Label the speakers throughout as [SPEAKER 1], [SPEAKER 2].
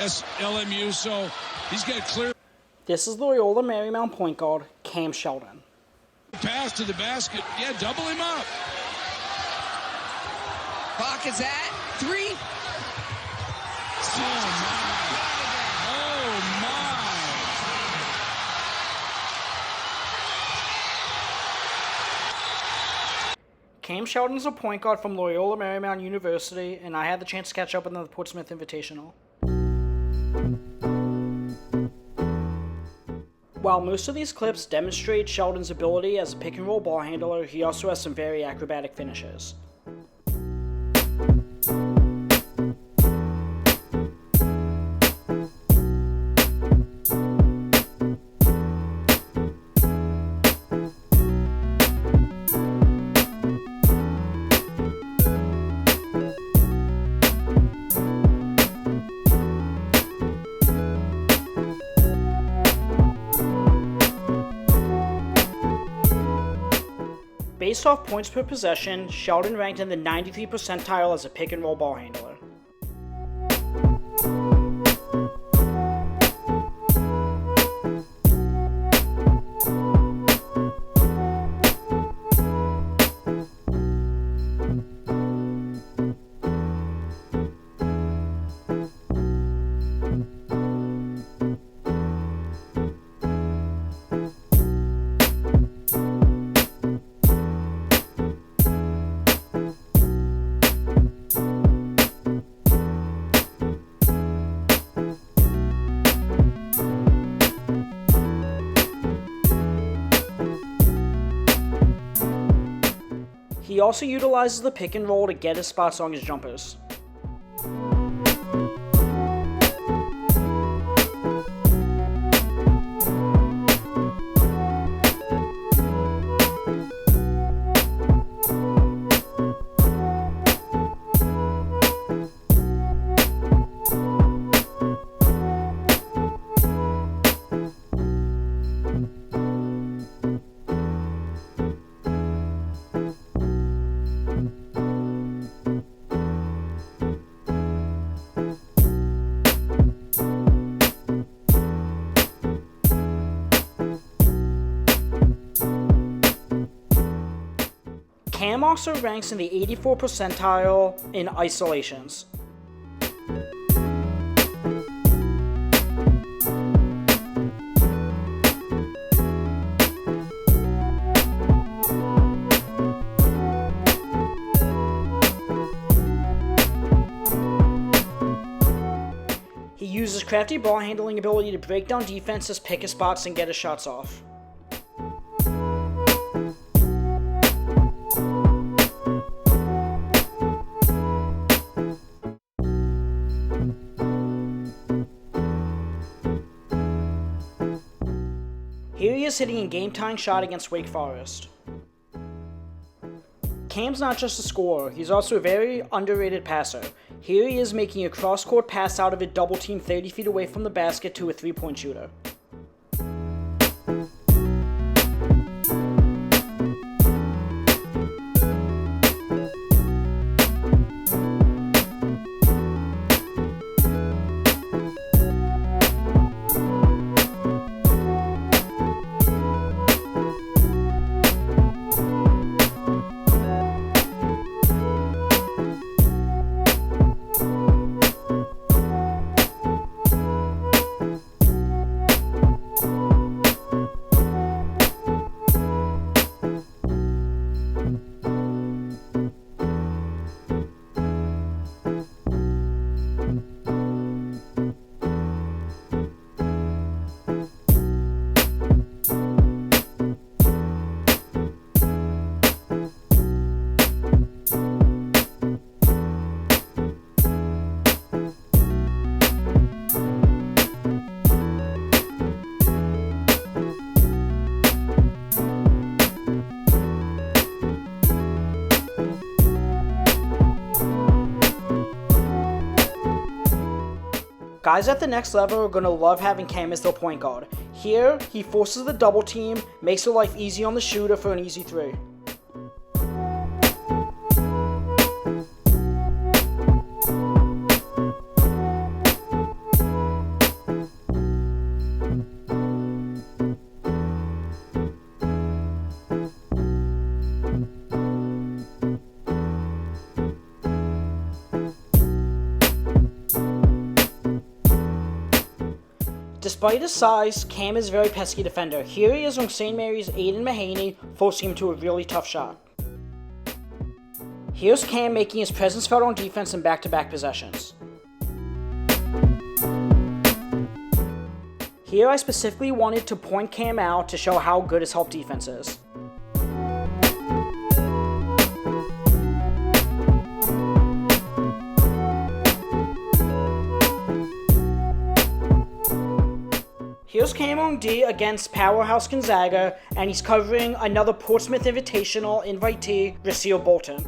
[SPEAKER 1] LMU, so he's got clear.
[SPEAKER 2] This is Loyola Marymount point guard, Cam Shelton.
[SPEAKER 1] Pass to the basket. Yeah, double him up.
[SPEAKER 3] Clock is at 3.
[SPEAKER 1] Oh, my.
[SPEAKER 2] Cam Shelton is a point guard from Loyola Marymount University, and I had the chance to catch up with him at the Portsmouth Invitational. While most of these clips demonstrate Shelton's ability as a pick-and-roll ball handler, he also has some very acrobatic finishes. Based off points per possession, Shelton ranked in the 93rd percentile as a pick-and-roll ball handler. He also utilizes the pick and roll to get his spots on his jumpers. Cam also ranks in the 84th percentile in isolations. He uses crafty ball handling ability to break down defenses, pick his spots, and get his shots off. Here he is hitting a game-tying shot against Wake Forest. Cam's not just a scorer, he's also a very underrated passer. Here he is making a cross-court pass out of a double team 30 feet away from the basket to a three-point shooter. Guys at the next level are going to love having Cam as their point guard. Here, he forces the double team, makes their life easy on the shooter for an easy three. Despite his size, Cam is a very pesky defender. Here he is on St. Mary's Aiden Mahaney, forcing him to a really tough shot. Here's Cam making his presence felt on defense in back-to-back possessions. Here I specifically wanted to point Cam out to show how good his help defense is. Here's Cam on D against Powerhouse Gonzaga, and he's covering another Portsmouth Invitational invitee, Raseel Bolton.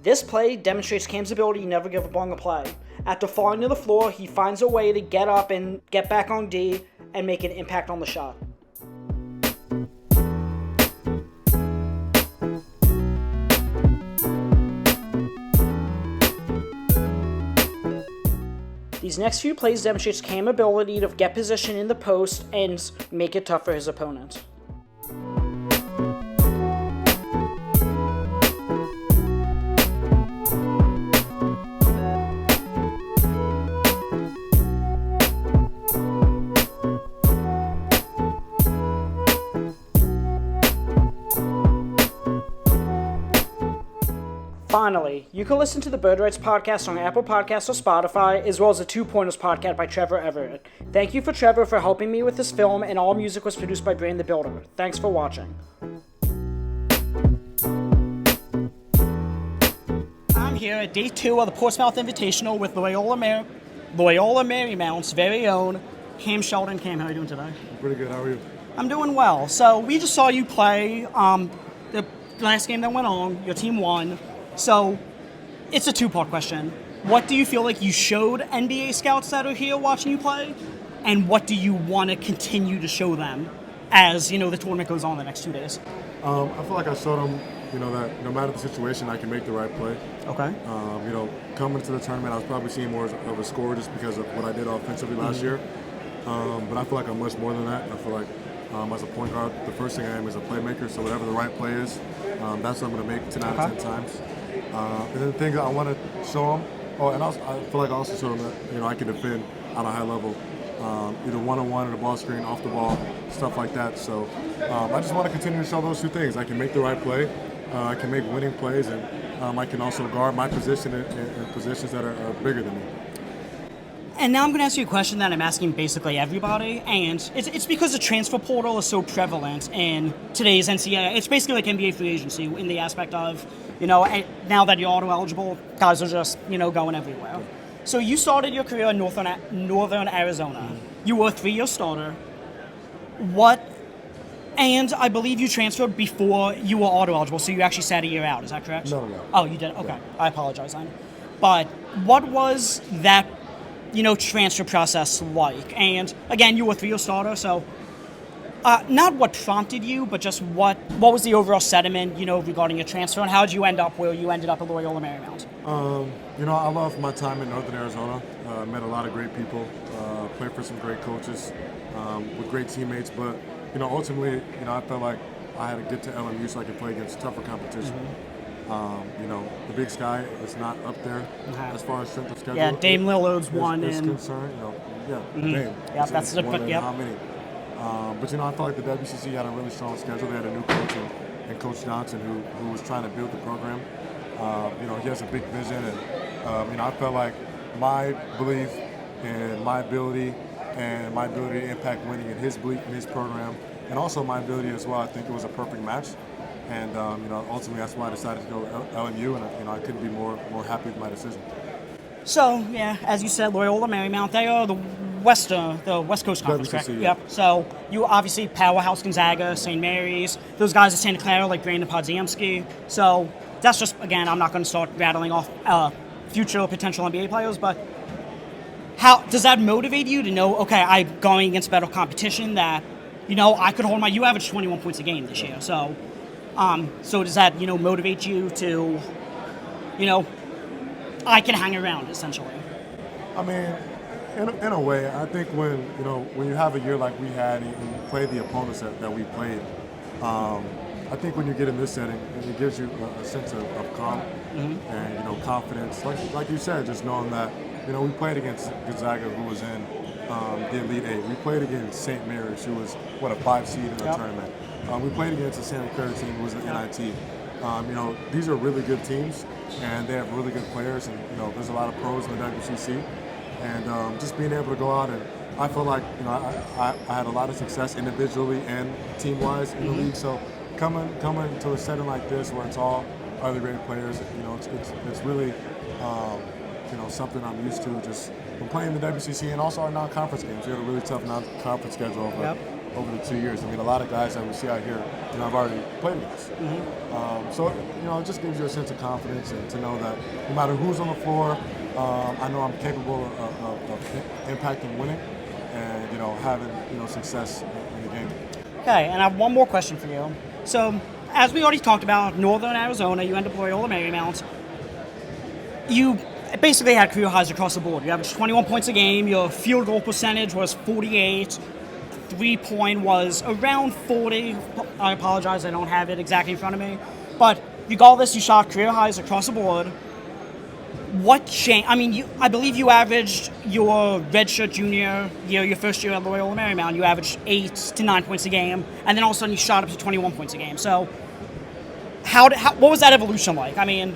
[SPEAKER 2] This play demonstrates Cam's ability to never give up on the play. After falling to the floor, he finds a way to get up and get back on D and make an impact on the shot. These next few plays demonstrates Cam's ability to get position in the post and make it tough for his opponent. Finally, you can listen to the Bird Rights podcast on Apple Podcasts or Spotify, as well as the Two Pointers podcast by Trevor Everett. Thank you for Trevor for helping me with this film, and all music was produced by Brand the Builder. Thanks for watching. I'm here at day 2 of the Portsmouth Invitational with Loyola Marymount's very own Cam Shelton. Cam, how are you doing today?
[SPEAKER 4] Pretty good. How are you?
[SPEAKER 2] I'm doing well. So we just saw you play the last game that went on. Your team won. So it's a two-part question. What do you feel like you showed NBA scouts that are here watching you play? And what do you want to continue to show them as, the tournament goes on the next 2 days?
[SPEAKER 4] I feel like I showed them, that no matter the situation, I can make the right play.
[SPEAKER 2] Okay.
[SPEAKER 4] Coming into the tournament, I was probably seeing more of a scorer just because of what I did offensively last year. But I feel like I'm much more than that. I feel like as a point guard, the first thing I am is a playmaker. So whatever the right play is, that's what I'm going to make 10 out of 10 times. And then the things I want to show them, and also, I feel like I also showed them that, I can defend at a high level, either one-on-one or the ball screen, off the ball, stuff like that. So I just want to continue to show those two things. I can make the right play, I can make winning plays, and I can also guard my position in positions that are bigger than me.
[SPEAKER 2] And now I'm going to ask you a question that I'm asking basically everybody, and it's because the transfer portal is so prevalent in today's NCAA. It's basically like NBA free agency in the aspect of, now that you're auto eligible, guys are just, going everywhere. So you started your career in Northern Arizona. You were a 3-year starter. And I believe you transferred before you were auto eligible, so you actually sat a year out. Is that correct?
[SPEAKER 4] No.
[SPEAKER 2] Oh, you did? Okay. Yeah. I apologize then. But what was that transfer process like? And again, you were a 3-year starter, so not what prompted you, but just what was the overall sentiment, regarding your transfer, and how did you end up where you ended up at Loyola Marymount?
[SPEAKER 4] I love my time in Northern Arizona. Met a lot of great people, played for some great coaches, with great teammates, but, ultimately, I felt like I had to get to LMU so I could play against tougher competition. The Big Sky is not up there as far as strength of schedule.
[SPEAKER 2] Yeah, Dame Lillard's one
[SPEAKER 4] is
[SPEAKER 2] in.
[SPEAKER 4] concerned, Dame.
[SPEAKER 2] Yeah, that's the quick. Yep.
[SPEAKER 4] How many? But I felt like the WCC had a really strong schedule. They had a new coach and Coach Johnson who was trying to build the program. He has a big vision, and I felt like my belief in my ability and my ability to impact winning in his belief in his program, and also my ability as well. I think it was a perfect match. And ultimately, that's why I decided to go LMU, and I couldn't be more happy with my decision.
[SPEAKER 2] So, yeah, as you said, Loyola Marymount, they are the West Coast Conference, correct?
[SPEAKER 4] Yeah.
[SPEAKER 2] Yep. So you obviously Powerhouse Gonzaga, St. Mary's, those guys at Santa Clara like Brandon Podziemski. So that's just, again, I'm not going to start rattling off future potential NBA players, but how does that motivate you to know, okay, I'm going against better competition that, I could hold you averaged 21 points a game this year, so. So does that, motivate you to, I can hang around, essentially?
[SPEAKER 4] I mean, in a way, I think when you have a year like we had and you play the opponents that we played, I think when you get in this setting, it gives you a sense of calm and confidence. Like you said, just knowing that we played against Gonzaga, who was in the Elite Eight. We played against St. Mary's, who was a 5 seed in the tournament. We played against the Santa Clara team, who was the NIT. These are really good teams, and they have really good players, and there's a lot of pros in the WCC, and just being able to go out and I feel like I had a lot of success individually and team-wise in the league. So coming to a setting like this where it's all other great players, it's really something I'm used to. Just from playing the WCC and also our non-conference games. We had a really tough non-conference schedule over the 2 years. I mean, a lot of guys that we see out here, I've already played against. So it just gives you a sense of confidence and to know that no matter who's on the floor, I know I'm capable of impacting winning and having success in the game.
[SPEAKER 2] Okay, and I have one more question for you. So, as we already talked about, Northern Arizona, you end up Loyola Marymount. You basically had career highs across the board. You averaged 21 points a game. Your field goal percentage was 48. 3-point was around 40. I apologize, I don't have it exactly in front of me. But regardless, you shot career highs across the board. What changed? I mean, I believe you averaged your redshirt junior year, your first year at Loyola Marymount, you averaged 8 to 9 points a game, and then all of a sudden you shot up to 21 points a game. So, what was that evolution like? I mean,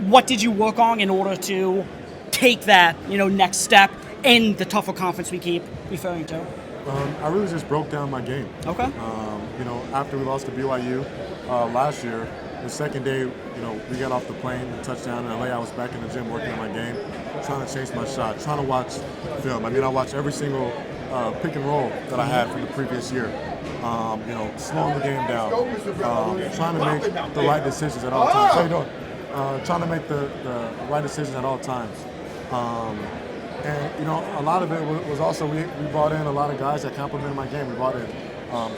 [SPEAKER 2] what did you work on in order to take that, next step in the tougher conference we keep referring to?
[SPEAKER 4] I really just broke down my game.
[SPEAKER 2] Okay.
[SPEAKER 4] After we lost to BYU last year, the second day, we got off the plane, the touchdown in LA. I was back in the gym working on my game, trying to change my shot, trying to watch film. I watched every single pick and roll that I had from the previous year. Slowing the game down, trying to make the right decisions at all times. How you doing? Trying to make the right decisions at all times. And a lot of it was also we brought in a lot of guys that complimented my game. We brought in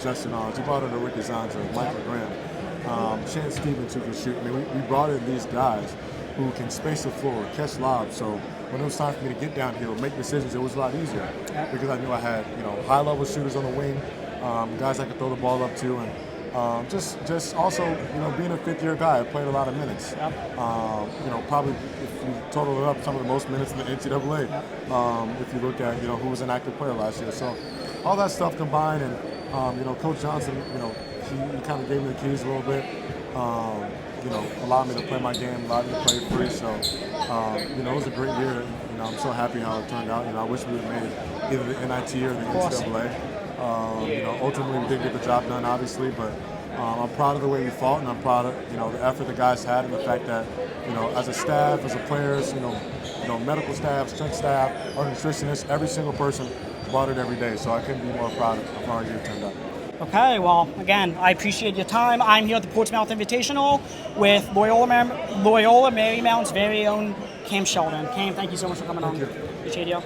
[SPEAKER 4] Justin Owens, we brought in Ricky Zanza, Michael Graham, Shan Stevens who can shoot. we brought in these guys who can space the floor, catch lobs. So when it was time for me to get downhill, make decisions, it was a lot easier because I knew I had high-level shooters on the wing, guys I could throw the ball up to, and just also being a fifth-year guy, I played a lot of minutes. Probably if you total it up, some of the most minutes in the NCAA. If you look at who was an active player last year, so all that stuff combined, and Coach Johnson, he kind of gave me the keys a little bit. Allowed me to play my game, allowed me to play free. So it was a great year. I'm so happy how it turned out. I wish we would have made it either the NIT or the NCAA. Ultimately we didn't get the job done, obviously, but I'm proud of the way we fought, and I'm proud of the effort the guys had, and the fact that as a staff, as a players, medical staff, strength staff, our nutritionists, every single person brought it every day. So I couldn't be more proud of how our year turned out.
[SPEAKER 2] Okay, well, again, I appreciate your time. I'm here at the Portsmouth Invitational with Loyola Marymount's very own Cam Shelton. Cam, thank you so much for coming on.
[SPEAKER 4] You.
[SPEAKER 2] Appreciate you.